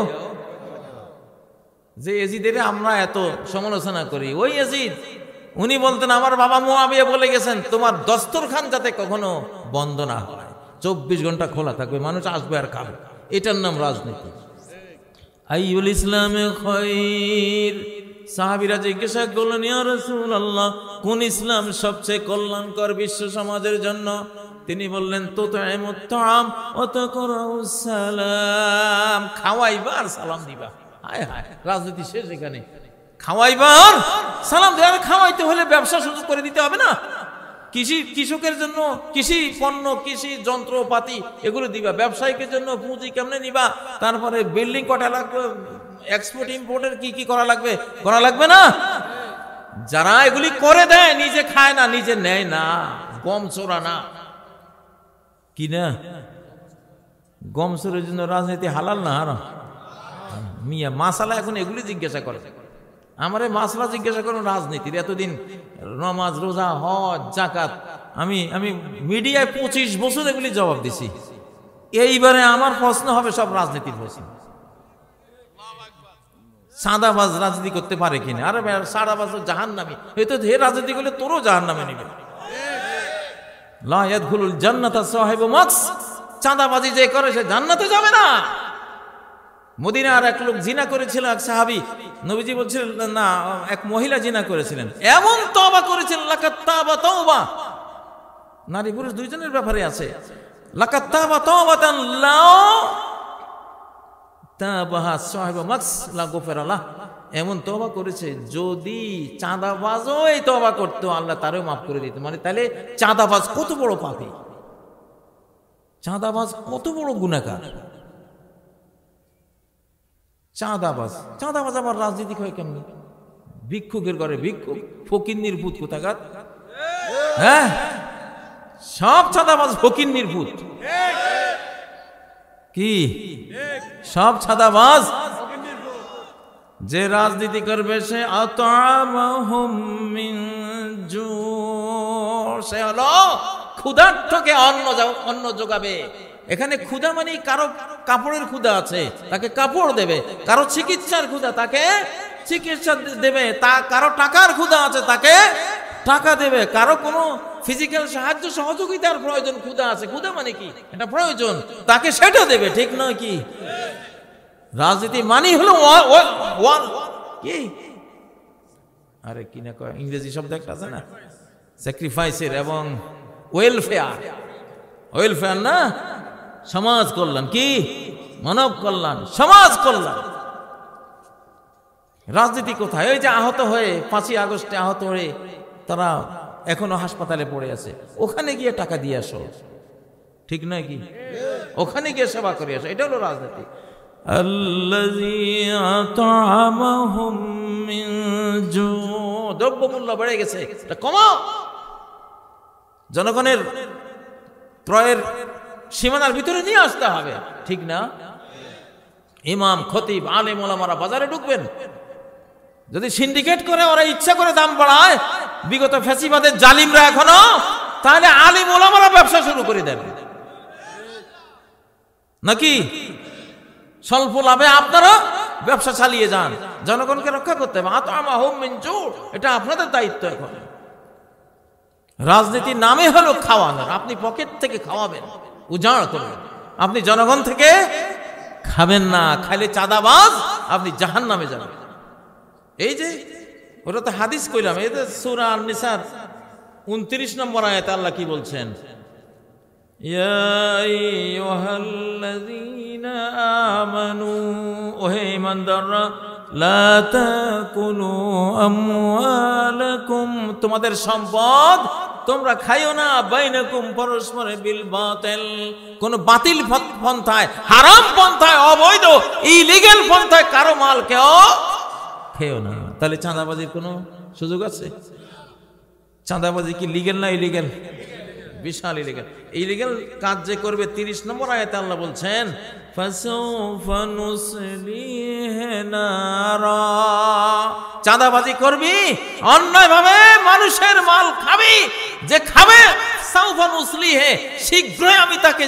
Speaker 1: যে এজিদের আমরা এত সমালোচনা করি, ওই এজিদ উনি বলতেন, আমার বাবা মুআবিয়া বলে গেছেন, তোমার দস্তরখান যাতে কখনো বন্ধ না হয়, 24 ঘন্টা খোলা থাকবে, মানুষ আসবে আর খাবে। এটার নাম রাজনীতি। আইয়ুল ইসলামে খায়র। সাহাবীরা জিজ্ঞাসা করলেন, ইয়া রাসূলুল্লাহ, কোন ইসলাম সবচেয়ে কল্যাণকর বিশ্ব সমাজের জন্য? তিনি বললেন, তুতঈমুত তাআম ওয়া তাকরাউস সালাম। খাওয়াইবা আর সালাম দিবা। হায় হায়, রাজনীতি শেষ এখানে। খাওয়াইবা আর সালাম দিবা। আর খাওয়াইতে হলে ব্যবসা সুযোগ করে দিতে হবে না? কৃষকের জন্য কৃষি পণ্য, কৃষি যন্ত্রপাতি এগুলো দিবা, ব্যবসায়ীদের জন্য পুঁজি কেমনে নিবা, তারপরে বিল্ডিং কটা লাগবে, এক্সপোর্ট ইম্পোর্টের কি কি করা লাগবে না? যারা এগুলি করে দেয়, নিজে খায় না, নিজে নেয় না, গম চোরা না, কি না? গম চোরের জন্য রাজনীতি হালাল না হারাম? মিয়া মাসালা এখন এগুলি জিজ্ঞাসা করে, আমারে মাসলা জিজ্ঞাসা করুন রাজনীতির। এতদিন নামাজ, রোজা, হজ, যাকাত, আমি মিডিয়ায় 25 বছর এগুলি জবাব দিছি। এইবারে আমার প্রশ্ন হবে সব রাজনীতির প্রশ্ন। সাদাবাজ রাজনীতি করতে পারে কিনা? আরে সাদাবাজ জাহান্নামী, এই তো হে রাজনীতি করলে তোরও জাহান্নামে নিবে। লা ইয়াদখুলুল জান্নাতা সাহিবু মাকস। চাঁদাবাজি যে করে সে জান্নাতে যাবে না। মদিনার এক লোক জিনা করেছিল, এক সাহাবী, নবীজি বলছিলেন না, এক মহিলা জিনা করেছিলেন, এমন তওবা করেছিলেন, লাকাত তাওবা তাওবা, নারী পুরুষ দুইজনের ব্যাপারে আছে, লাকাত তাওবা তাওবাতান লা তাবাহা সাহিবু মাকস লা গফিরা লাহ। এমন তওবা করেছে, যদি চাঁদাবাজও এই তওবা করতো, আল্লাহ তারও মাফ করে দিত। মানে তাহলে চাঁদাবাজ কত বড় পাপী, চাঁদাবাজ কত বড় গুনাহগার। চাঁদাবাজ আবার রাজনীতি হয় কেমনি? ভিক্ষুকের ঘরে ভিক্ষুক, ফকিন্নির ভূত কোথাকার। হ্যাঁ, সব চাঁদাবাজ ফকিন্নির ভূত। কি সব চাঁদাবাজ? যে রাজনীতি করবে সে আত'আমাহুম মিন জু', সে হলো ক্ষুধার্তকে অন্ন যোগাবে। এখানে ক্ষুধা মানে কারো কাপড়ের ক্ষুধা আছে, তাকে কাপড় দেবে, কারো চিকিৎসার ক্ষুধা, তাকে চিকিৎসা দেবে, কারো টাকার ক্ষুধা আছে, তাকে টাকা দেবে, কারো কোনো ফিজিক্যাল সাহায্য সহযোগিতার প্রয়োজন, ক্ষুধা আছে, ক্ষুধা মানে কি এটা প্রয়োজন, তাকে সেটা দেবে, ঠিক নয় কি? রাজনীতি মানে হলো কি, আরে কি না কয় ইংরেজি শব্দ একটা আছে না, স্যাক্রিফাইসের এবং ওয়েলফেয়ার না, সমাজ কল্যাণ, কি মানব কল্যাণ, সমাজ কল্যাণ। রাজনীতি কোথায়? ওই যে আহত হয়ে 5ই আগস্টে আহত হয়ে তারা এখনো হাসপাতালে পড়ে আছে, ওখানে গিয়ে টাকা দিয়ে আসো, ঠিক নয় কি? ওখানে গিয়ে সেবা করে আসো, এটা হলো রাজনীতি। আল্লাযী আত'আমাহুম মিন জু', দ্রব্যমূল্য বেড়ে গেছে, এটা কমাও। জনগণের ক্রয়ের সীমানার ভিতরে নিয়ে আসতে হবে, ঠিক না? ইমাম, খতিব, আলেম ওলামারা বাজারে ঢুকবেন, যদি সিন্ডিকেট করে ওরা ইচ্ছা করে দাম বাড়ায়, বিগত ফ্যাসিবাদের জালিমরা এখনো, তাহলে আলেম ওলামারা ব্যবসা শুরু করে দেন নাকি? স্বল্প লাভে আপনারা ব্যবসা চালিয়ে যান, জনগণকে রক্ষা করতে হবে। আত'আমাহুম মিন জু', এটা আপনাদের দায়িত্ব। এখন রাজনীতির নামে হলো খাওয়ানোর, আপনি পকেট থেকে খাওয়াবেন, উজাড় করবেন, আপনি জনগণ থেকে খাবেন না, খাইলে চাঁদাবাজ, আপনি জাহান্নামে যাবেন। এই যে ওটা তো হাদিস কইলাম, এই যে সূরা আন-নিসার 29 নম্বর আয়াতে আল্লাহ কি বলছেন, ইয়া আইয়ুহাল্লাযীনা আমানু, ওহে ঈমানদাররা, লা তাকুলু আমওয়ালাকুম, তোমাদের সম্পদ তোমরা খাইও না, বাইনাকুম, পরস্পরে বিল বাতিল, কোন বাতিল পন্থায়, হারাম পন্থায়, অবৈধ ইলিগ্যাল পন্থায় কারো মাল কেউ খেও না। তাহলে চাঁদাবাজির কোনো সুযোগ আছে? চাঁদাবাজি কি লিগ্যাল না ইলিগ্যাল? বিশাল ইলিগ্যাল। ইলিগ্যাল কাজ যে করবে 30 নম্বর আয়াতে আল্লাহ বলছেন, ফাসাউফা নুসলিহি নারা, চাঁদাবাজি করবি, অন্যায়ভাবে মানুষের মাল খাবি, যে খাবে সাউফা নুসলিহি, শীঘ্রই আমি তাকে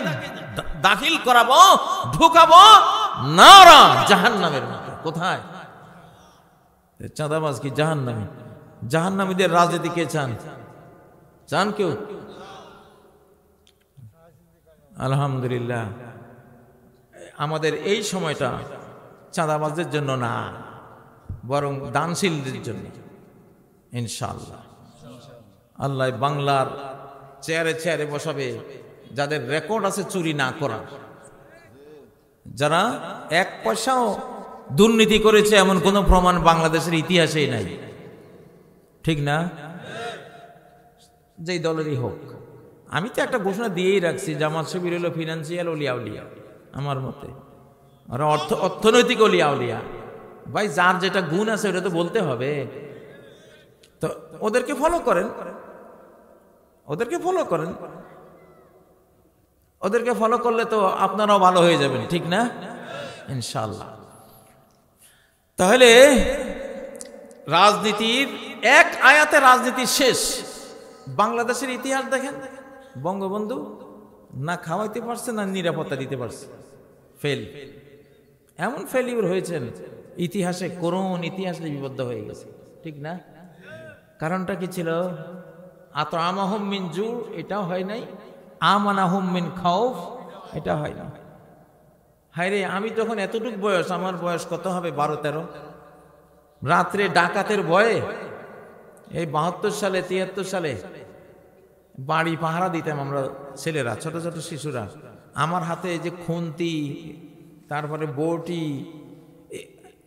Speaker 1: দাখিল করাবো, ঢুকাবো নারা, জাহান্নামের মধ্যে। কোথায়? চাঁদাবাজ কি জাহান্নামী? জাহান্নামীদের রাজনীতি কে চান? চান কেউ? আলহামদুলিল্লাহ, আমাদের এই সময়টা চাঁদাবাজদের জন্য না, বরং দানশীলদের জন্য। ইনশাআল্লাহ আল্লাহ বাংলার চেয়ারে চেয়ারে বসাবে যাদের রেকর্ড আছে চুরি না করা, যারা 1 পয়সাও দুর্নীতি করেছে এমন কোন প্রমাণ বাংলাদেশের ইতিহাসেই নাই। ঠিক না? যেই দলেরই হোক। আমি তো একটা ঘোষণা দিয়েই রাখছি, জামাত শিবির হলো ফিনান্সিয়াল ওলিয়া উলিয়া, আমার মতে আর অর্থনৈতিক ওলিয়া উলিয়া। ভাই যার যেটা গুণ আছে ওটা তো বলতে হবে। তো ওদেরকে ফলো করেন, ওদেরকে ফলো করেন, ওদেরকে ফলো করলে তো আপনারাও ভালো হয়ে যাবেন। ঠিক না? ইনশাআল্লাহ। তাহলে রাজনীতির এক আয়াতে রাজনীতি শেষ। বাংলাদেশের ইতিহাস দেখেন, বঙ্গবন্ধু না খাওয়াইতে পারছে না নিরাপত্তা দিতে পারছে, ফেল। এমন ফেলিউর হয়েছেন ইতিহাসে, করুণ ইতিহাস লিপিবদ্ধ হয়ে গেছে। ঠিক না? কারণটা কি ছিল? আতআমাহুম মিন জু, এটাও হয় নাই, আমানাহুম মিন খাউফ, এটা হয় না। হায়রে, আমি যখন এতটুকু বয়স, আমার বয়স কত হবে, 12-13, রাত্রে ডাকাতের ভয়ে এই 72 সালে 73 সালে বাড়ি পাহারা দিতাম আমরা ছেলেরা, ছোট ছোট শিশুরা। আমার হাতে যে খুন্তি, তারপরে বটি,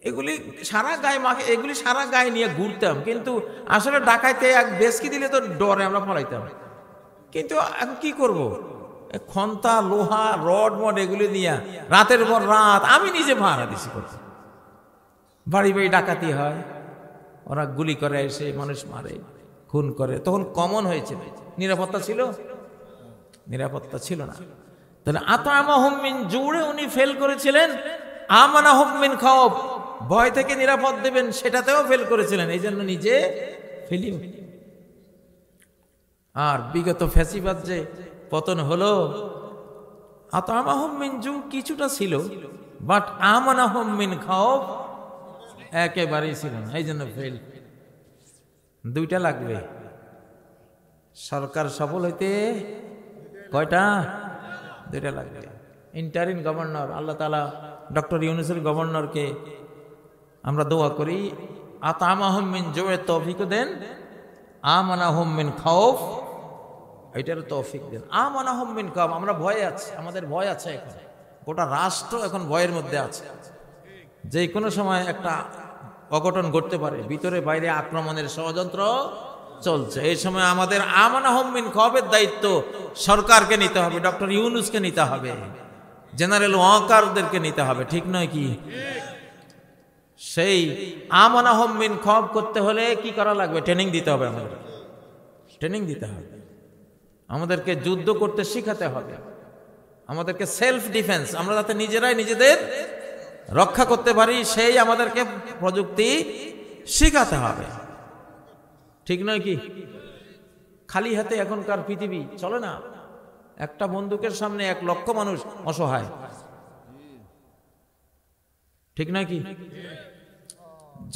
Speaker 1: এগুলি সারা গায়ে মাখে, এগুলি সারা গায়ে নিয়ে ঘুরতাম। কিন্তু আসলে ডাকাইতে এক বেসকি দিলে তো ডরে আমরা পলাইতাম। কিন্তু এখন কি করব, খন্তা, লোহা, রড মড এগুলি নিয়ে রাতের পর রাত আমি নিজে পাহারা দিছি করতে। বাড়ি বাড়ি ডাকাতি হয়, ওরা গুলি করে, এসে মানুষ মারে, খুন করে। তখন কমন হয়েছে, নিরাপত্তা ছিল? নিরাপত্তা ছিল না। তাহলে আতআমাহুম মিন জু'রে উনি ফেল করেছিলেন, আমানাহুম মিন খাউফ, ভয় থেকে নিরাপদ দেবেন সেটাতেও ফেল করেছিলেন। এই জন্য নিজে ফেলিও। আর বিগত ফ্যাসিবাদ যে পতন হলো, আতআমাহুম মিন জু কিছুটা ছিল, বাট আমানাহুম মিন খাউফ একেবারেই ছিল না। এই জন্য ফেল। দুইটা লাগবে। সরকার সফল হইতে কয়টা? দুইটা লাগবে। ইন্টারিম গভর্নর, আল্লাহ তাআলা ডক্টর ইউনূসের গভর্নরকে আমরা দোয়া করি, আতআমাহুম মিন জু'র তৌফিক দেন, আমানাহুম মিন খাউফ এটার তৌফিক দেন। আমানাহুম মিন খাউফ, আমরা ভয়ে আছি, আমাদের ভয় আছে এখন, গোটা রাষ্ট্র এখন ভয়ের মধ্যে আছে। যে কোনো সময় একটা অঘটন ঘটতে পারে, ভিতরে বাইরে আক্রমণের ষড়যন্ত্র চলছে। এই সময় আমাদের আমানাহুম মিন খাউফের দায়িত্ব সরকারকে নিতে হবে, ডক্টর ইউনূসকে নিতে হবে, জেনারেল ওয়াকারদেরকে নিতে হবে। ঠিক নয় কি? সেই আমানাহুম মিন খাউফ করতে হলে কি করা লাগবে? ট্রেনিং দিতে হবে, আমাদের ট্রেনিং দিতে হবে, আমাদেরকে যুদ্ধ করতে শিখাতে হবে, আমাদেরকে সেলফ ডিফেন্স, আমরা যাতে নিজেরাই নিজেদের রক্ষা করতে পারি সেই আমাদেরকে প্রযুক্তি শিখাতে হবে। ঠিক নয় কি? খালি হাতে এখনকার পৃথিবী চলে না। একটা বন্দুকের সামনে 1 লক্ষ মানুষ অসহায়। ঠিক নয় কি?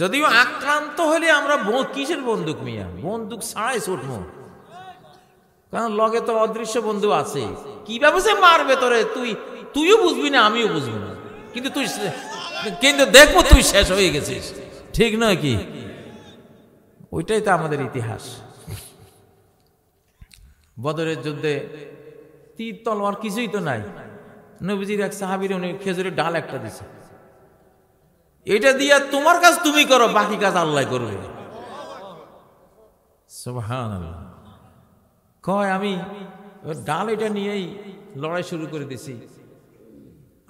Speaker 1: যদিও আক্রান্ত হলে আমরা কিসের বন্দুক মিয়া, বন্দুক ছাড়াই ছুটবো, কারণ লগে তো অদৃশ্য বন্ধু আছে। কিভাবে সে মারবে তোরে, তুইও বুঝবি না, আমিও বুঝবি না। কিন্তু দেখবো তুই শেষ হয়ে গেছিস, ঠিক নয় কি? ওইটাই তো আমাদের ইতিহাস। বদরের যুদ্ধে তীর তলোয়ার কিছুই তো নাই, নবীজির এক সাহাবীর উনি খেজুরের ডাল একটা দিছে, এটা দিয়া তোমার কাজ তুমি করো, বাকি কাজ আল্লাহ করবে। সুবহানাল্লাহ। কয় আমি ডাল এটা নিয়েই লড়াই শুরু করে দিছি,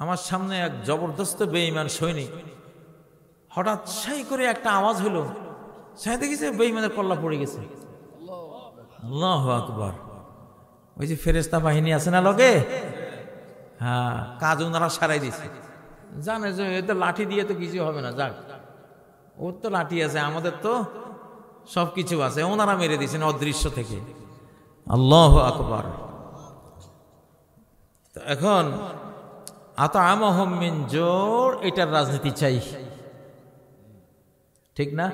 Speaker 1: আমার সামনে এক জবরদস্ত বেঈমান সৈনিক, হঠাৎ সাই করে একটা আওয়াজ হলো, সাই দেখেছে বেঈমানের কল্লা পড়ে গেছে। আল্লাহু আকবার। ওই যে ফেরেশতা বাহিনী আছে না লগে, হ্যাঁ, কাজ ওনারা সারাই দিছে। জানে যে এতে লাঠি দিয়ে তো কিছু হবে না, যাক ওর তো লাঠি আছে, আমাদের তো সবকিছু আছে, ওনারা মেরে দিয়েছেন অদৃশ্য থেকে। আল্লাহু আকবার। এখন আতআমাহুম মিন জোর, এটার রাজনীতি চাই, ঠিক না?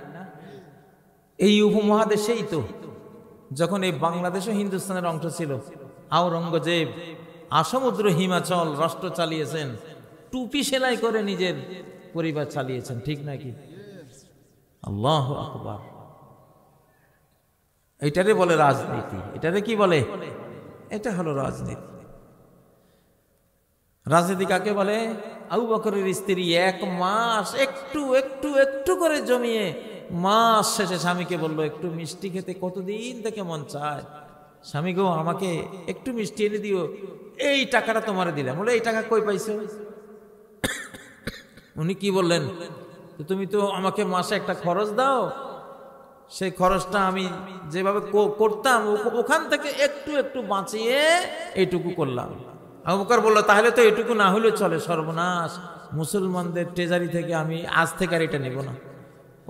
Speaker 1: এই উপমহাদেশেই তো যখন এই বাংলাদেশও হিন্দুস্তানের অংশ ছিল, আওরঙ্গজেব আসমুদ্র হিমাচল রাষ্ট্র চালিয়েছেন, টুপি সেলাই করে নিজের পরিবার চালিয়েছেন, ঠিক নাকি? আল্লাহু আকবার। এটারে বলে রাজনীতি। এটারে কি বলে? এটা হলো রাজনীতি। রাজনীতি কাকে বলে? আবু বকরের স্ত্রী 1 মাস একটু একটু একটু করে জমিয়ে মাস শেষে স্বামীকে বললো একটু মিষ্টি খেতে কতদিন থেকে মন চায়, স্বামী গো আমাকে একটু মিষ্টি এনে দিও, এই টাকাটা তোমারে দিলাম। বলে এই টাকা কই পাইছো? উনি কি বললেন? তুমি তো আমাকে মাসে একটা খরচ দাও, সেই খরচটা আমি যেভাবে করতাম ওখান থেকে একটু একটু বাঁচিয়ে এইটুকু করলাম। আবু বকর বলল তাহলে তো এটুকু না হলে চলে, সর্বনাশ, মুসলমানদের ট্রেজারি থেকে আমি আজ থেকে আর এটা নেব না,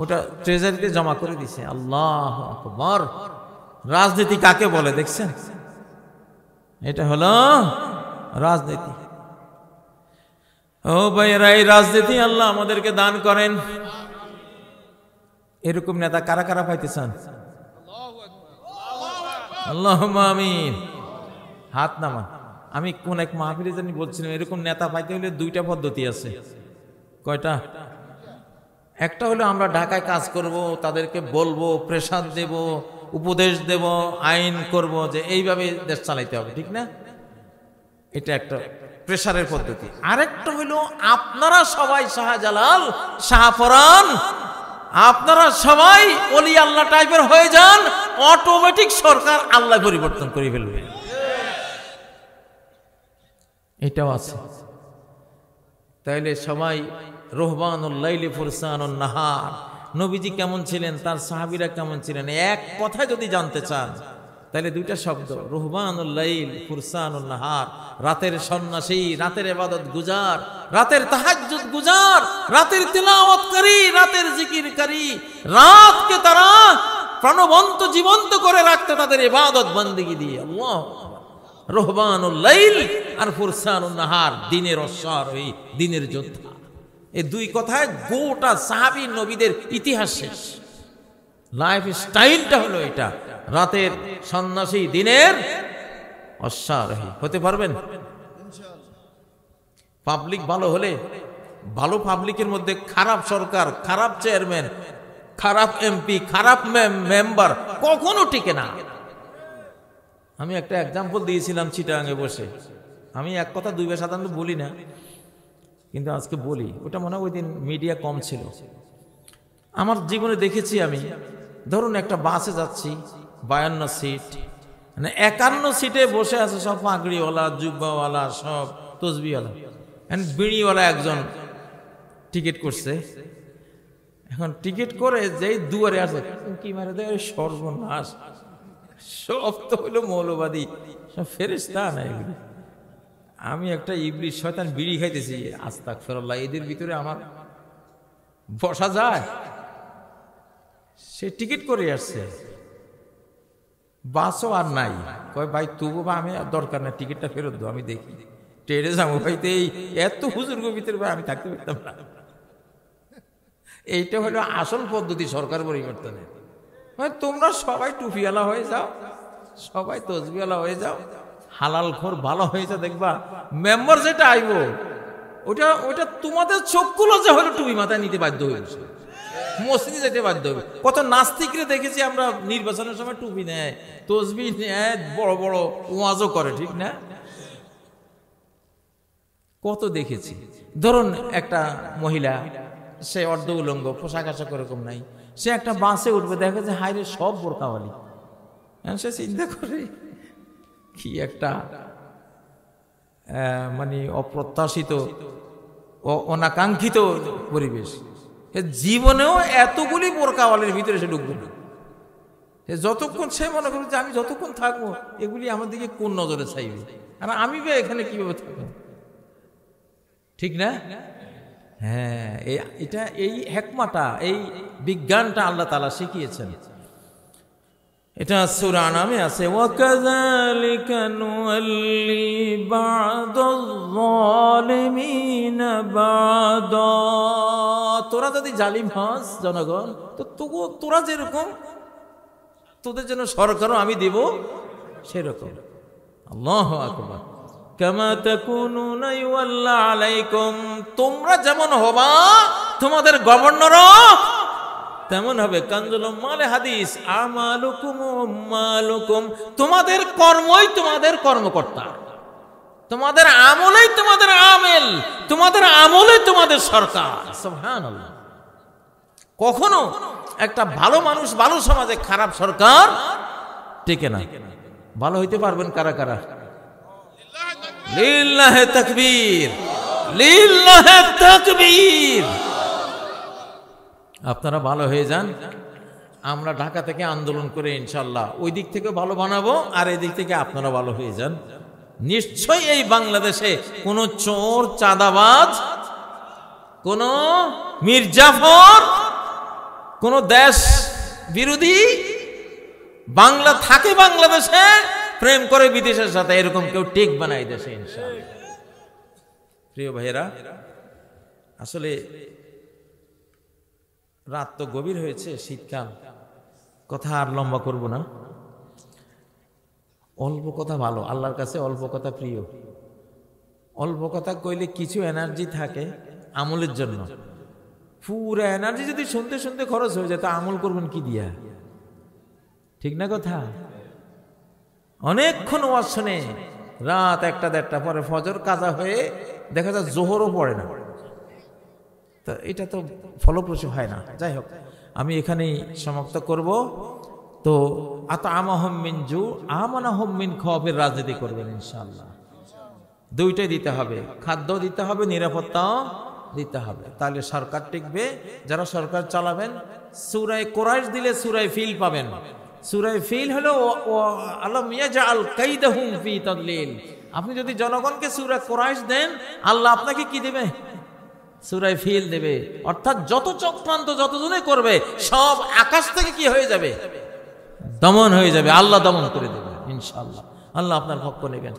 Speaker 1: ওটা ট্রেজারিতে জমা করে দিছে। আল্লাহু আকবার। রাজনীতি কাকে বলে দেখছেন? এটা হলো রাজনীতি। ও ভাইয়েরা, এই রাজনীতি আল্লাহ আমাদেরকে দান করেন। এরকম নেতা কারা কারা পাইতে চান? আল্লাহুম্মা আমিন। হাত নামান। আমি কোন এক মাহফিলে জানি বলছিলাম, এরকম নেতা পাইতে হলে 2টা পদ্ধতি আছে। কয়টা? একটা হলো আমরা ঢাকায় কাজ করব, তাদেরকে বলবো, প্রেসার দেব, উপদেশ দেব, আইন করব যে এইভাবে দেশ চালাইতে হবে, ঠিক না? এটা একটা প্রেসারের পদ্ধতি। আরেকটা হলো আপনারা সবাই শাহজালাল, শাহপরান, আপনারা সবাই ওলি আল্লাহ টাইপের হয়ে যান, অটোমেটিক সরকার আল্লাহ পরিবর্তন করে ফেলবে। এটাও আছে। তাইলে সবাই রহবানুল লাইলি ফুরসানুন নাহার, নবীজি কেমন ছিলেন, তার সাহাবীরা কেমন ছিলেন, এক কথায় যদি জানতে চান তাহলে 2টা শব্দ, রহবানুল লাইল ফুরসানুন নাহার, রাতের সন্ন্যাসী, রাতের ইবাদত গুজার, রাতের তাহাজ্জুদ গুজার, রাতের তিলাওয়াতকারী, রাতের জিকিরকারী, রাতকে তারা প্রাণবন্ত জীবন্ত করে রাখতে তাদের ইবাদত বন্দেগী দিয়ে। আল্লাহ, রহবানুল লাইল আর ফুরসানুন নাহার, দিনের অশ্বারোহী, দিনের যোদ্ধা। এই 2 কথায় গোটা সাহাবী নবীদের ইতিহাস শেষ। লাইফ স্টাইলটা হলো এটা, রাতের সন্ন্যাসী, দিনের অশ্বারোহী হতে পারবেন। পাবলিক ভালো হলে, ভালো পাবলিকের মধ্যে খারাপ সরকার, খারাপ চেয়ারম্যান, খারাপ এমপি, খারাপ মেম্বার কখনো টিকে না। আমি একটা এক্সাম্পল দিয়েছিলাম চিটাগাঙে বসে। আমি এক কথা 2 বার সাধারণত বলি না, কিন্তু আজকে বলি। ওটা মনে হয় ওই দিন মিডিয়া কম ছিল। আমার জীবনে দেখেছি আমি, ধরুন একটা বাসে যাচ্ছি, 52 সিট, মানে 51 সিটে বসে আছে সব পাগড়িওয়ালা, জুব্বাওয়ালা, সব তসবিওয়ালা, বিড়িওয়ালা একজন টিকিট করছে। এখন টিকিট করে যেই দুয়ারে আসে, কি মারে দেয়, সর্বনাশ, সব তো হইলো মৌলবাদী, সব ফেরেশতা না এগুলি। আমি একটা ইবলিস শয়তান বিড়ি খাইতেছি, আস্তাগফিরুল্লাহ, এদের ভিতরে আমার বসা যায়? সে টিকিট করে আসছে, বাসও আর নাই। কয় ভাই তবু বা আমি দরকার না, টিকিটটা ফেরত দাও, আমি দেখি ট্রেনে যাবো। ভাইতে এই এত হুজুরগো ভিতরে ভাই আমি থাকতে পারতাম না। এইটা হলো আসল পদ্ধতি সরকার পরিবর্তনের। তোমরা সবাই টুপিওয়ালা হয়ে যাও, সবাই তসবিওয়ালা হয়ে যাও, হালাল খোর ভালো হয়ে যাও, দেখবা মেম্বার যেটা আইব ওটা ওটা তোমাদের চোখগুলো যে হলো টুপি মাথায় নিতে বাধ্য হয়েছে, মসজিদে যেতে বাধ্য হবে। কত নাস্তিকরে দেখেছি আমরা নির্বাচনের সময় টুপি নেয়, তসবি নেয়, বড় বড় ওয়াজও করে, ঠিক না? কত দেখেছি। ধরুন একটা মহিলা, সে অর্ধ উলঙ্গ, পোশাক আশাক এরকম নাই, সে একটা বাসে উঠবে, দেখা যায় হাইরে সব বোরকাওয়ালি। সে চিন্তা করে কি একটা মানে অপ্রত্যাশিত, অনাকাঙ্ক্ষিত পরিবেশ। জীবনেও এতগুলি বোরকাওয়ালির ভিতরে সে ঢুকবে না। যতক্ষণ সে মনে করবে যে আমি যতক্ষণ থাকবো এগুলি আমার দিকে কোন নজরে চাইবে, আর আমি বা এখানে কিভাবে থাকবো, ঠিক না? হ্যাঁ, এটা এই হিকমাটা, এই বিজ্ঞানটা আল্লাহ তাআলা শিখিয়েছেন। এটা সূরা আনামে আছে, ওয়াকাযালিকা নুওয়াল্লি বা'দাল যালিমিনা বা'দা। তোরা যদি জালিম হস জনগণ, তো তোরা যেরকম, তোদের জন্য সরকারও আমি দেব সেরকম। আল্লাহু আকবার। কামা তাকুনুনা ইউওয়াল্লা আলাইকুম, তোমরা যেমন হবা তোমাদের গভর্নরও তেমন হবে। কানজুল উম্মালে হাদিস, আমালুকুম উম্মালুকুম, তোমাদের কর্মই তোমাদের কর্মকর্তা, তোমাদের আমলই তোমাদের আমেল, তোমাদের আমলই তোমাদের সরকার। সুবহানাল্লাহ। কখনো একটা ভালো মানুষ, ভালো সমাজে খারাপ সরকার টিকে না। ভালো হইতে পারবেন কারা কারা? লিল্লাহি তাকবীর, লিল্লাহি তাকবীর। আপনারা ভালো হয়ে যান, আমরা ঢাকা থেকে আন্দোলন করে ইনশাল্লাহ ওই দিক থেকে ভালো বানাবো, আর এই দিক থেকে আপনারা ভালো হয়ে যান। নিশ্চয়ই এই বাংলাদেশে কোনো চোর, চাঁদাবাজ, কোনো মির্জাফর, কোনো দেশ বিরোধী বাংলা থাকে বাংলাদেশে, প্রেম করে বিদেশের সাথে, এরকম কেউ টেক বানাই দেশে ইনশাআল্লাহ। প্রিয় ভাইয়েরা, আসলে রাত তো গভীর হয়েছে, শীতকাল, কথা আর লম্বা করব না। অল্প কথা ভালো, আল্লাহর কাছে অল্প কথা প্রিয়। অল্প কথা কইলে কিছু এনার্জি থাকে আমলের জন্য। পুরো এনার্জি যদি শুনতে শুনতে খরচ হয়ে যায়, তা আমল করবেন কি দিয়া? ঠিক না কথা? অনেকক্ষণ ওয়াজ শুনে রাত 1টা-1:30 পরে ফজর কাজা হয়ে দেখা যায় জোহরও পড়ে না, তো এটা তো ফলপ্রসূ হয় না। যাই হোক, আমি এখানেই সমাপ্ত করব। তো আতআমাহুম মিন জু আমানাহুম মিন খাওফের রাজনীতি করবেন ইনশাআল্লাহ। দুইটাই দিতে হবে, খাদ্য দিতে হবে, নিরাপত্তাও দিতে হবে, তাহলে সরকার টিকবে। যারা সরকার চালাবেন, সূরা কুরাইশ দিলে সূরা ফিল পাবেন। সূরা ফিল হলো আলাম ইয়াজআল কাইদাহুম ফি তাদলিল। আপনি যদি জনগণকে সূরা কুরাইশ দেন, আল্লাহ আপনাকে কি দেবে? সূরা ফিল দেবে। অর্থাৎ যত চক্রান্ত যতজনে করবে, সব আকাশ থেকে কি হয়ে যাবে? দমন হয়ে যাবে, আল্লাহ দমন করে দেবে ইনশাআল্লাহ। আল্লাহ আপনার পক্ষ নেবেন।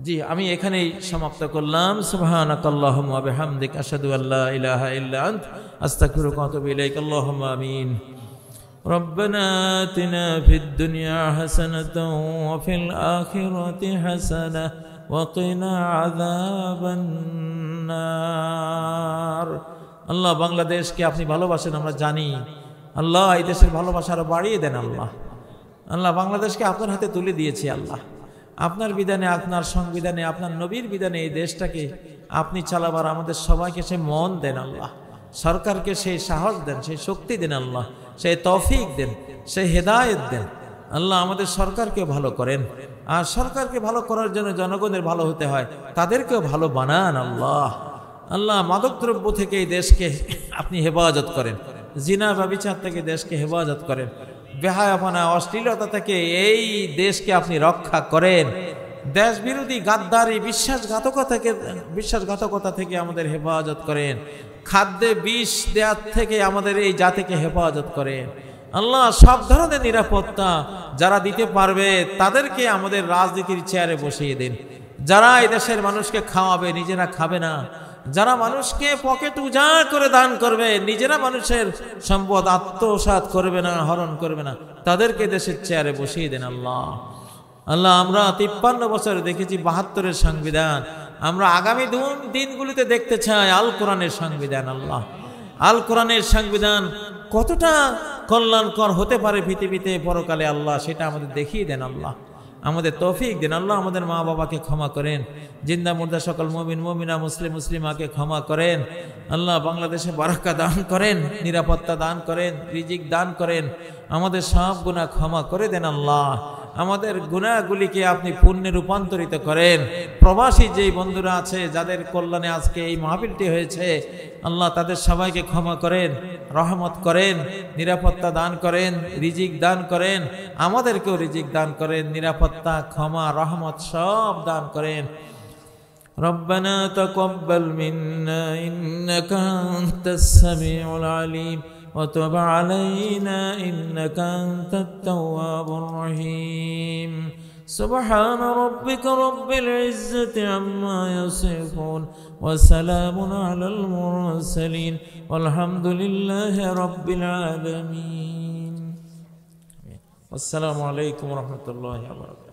Speaker 1: জি, আমি এখানেই সমাপ্ত করলাম। সুবহানাকাল্লাহুম্মা ওয়া বিহামদিকা আশহাদু আল্লা ইলাহা ইল্লা আনতা আস্তাগফিরুকা ওয়া আতুবু ইলাইক। আল্লাহুম্মা আমিন। ربنا آتنا في الدنيا حسنة وفي الآخرة حسنة وقنا عذاب النار। আল্লাহ, বাংলাদেশকে আপনি ভালোবাসেন আমরা জানি। আল্লাহ, এই দেশের ভালোবাসা আরো বাড়িয়ে দেন আল্লাহ। আল্লাহ, বাংলাদেশকে আপনার হাতে তুলে দিয়েছি আল্লাহ। আপনার বিধানে, আপনার সংবিধানে, আপনার নবীর বিধানে এই দেশটাকে আপনি চালাবার আমাদের সবাইকে সে মন দেন আল্লাহ। সরকারকে সেই সাহস দেন, সেই শক্তি দেন আল্লাহ, সেই তৌফিক দেন, সেই হেদায়েত দেন আল্লাহ। আমাদের সরকারকে ভালো করেন, আর সরকারকে ভালো করার জন্য জনগণের ভালো হতে হয়, তাদেরকেও ভালো বানান আল্লাহ। আল্লাহ, মাদকদ্রব্য থেকে এই দেশকে আপনি হেফাজত করেন, জিনা ব্যভিচার থেকে দেশকে হেফাজত করেন, বেহায়াপনা, অশ্লীলতা থেকে এই দেশকে আপনি রক্ষা করেন, দেশ বিরোধী গাদ্দারি, বিশ্বাসঘাতকতা থেকে আমাদের হেফাজত করেন, খাদ্যে বিষ দেওয়ার থেকে আমাদের এই জাতিকে হেফাজত করেন আল্লাহ। সব ধরনের নিরাপত্তা যারা দিতে পারবে তাদেরকে আমাদের রাজনীতির চেয়ারে বসিয়ে দিন। যারা এই দেশের মানুষকে খাওয়াবে, নিজেরা খাবে না, যারা মানুষকে পকেট উজাড় করে দান করবে, নিজেরা মানুষের সম্পদ আত্মসাৎ করবে না, হরণ করবে না, তাদেরকে দেশের চেয়ারে বসিয়ে দেন আল্লাহ। আল্লাহ, আমরা 53 বছর দেখেছি 72-এর সংবিধান, আমরা আগামী দিনগুলিতে দেখতে চাই আল কোরআনের সংবিধান। আল্লাহ, আল কোরআনের সংবিধান কতটা কল্যাণকর হতে পারে পৃথিবীতে পরকালে, আল্লাহ সেটা আমাদের দেখিয়ে দেন। আল্লাহ আমাদের তৌফিক দেন। আল্লাহ আমাদের মা বাবাকে ক্ষমা করেন, জিন্দা মুর্দা সকল মুমিন মুমিনা মুসলিম মুসলিমাকে ক্ষমা করেন। আল্লাহ বাংলাদেশে বারাকা দান করেন, নিরাপত্তা দান করেন, রিজিক দান করেন, আমাদের সব গুনাহ ক্ষমা করে দেন। আল্লাহ আমাদের গুনাহগুলিকে আপনি পুণ্যে রূপান্তরিত করেন। প্রবাসী যেই বন্ধুরা আছে যাদের কল্যাণে আজকে এই মাহফিলটি হয়েছে, আল্লাহ তাদের সবাইকে ক্ষমা করেন, রহমত করেন, নিরাপত্তা দান করেন, রিজিক দান করেন, আমাদেরকেও রিজিক দান করেন, নিরাপত্তা, ক্ষমা, রহমত সব দান করেন। ربنا تقبل منا إنك أنت السميع العليم وتب علينا إنك أنت التواب الرحيم سبحان ربك رب العزة عما يصفون وسلام على المرسلين والحمد لله رب العالمين والسلام عليكم ورحمة الله وبركاته.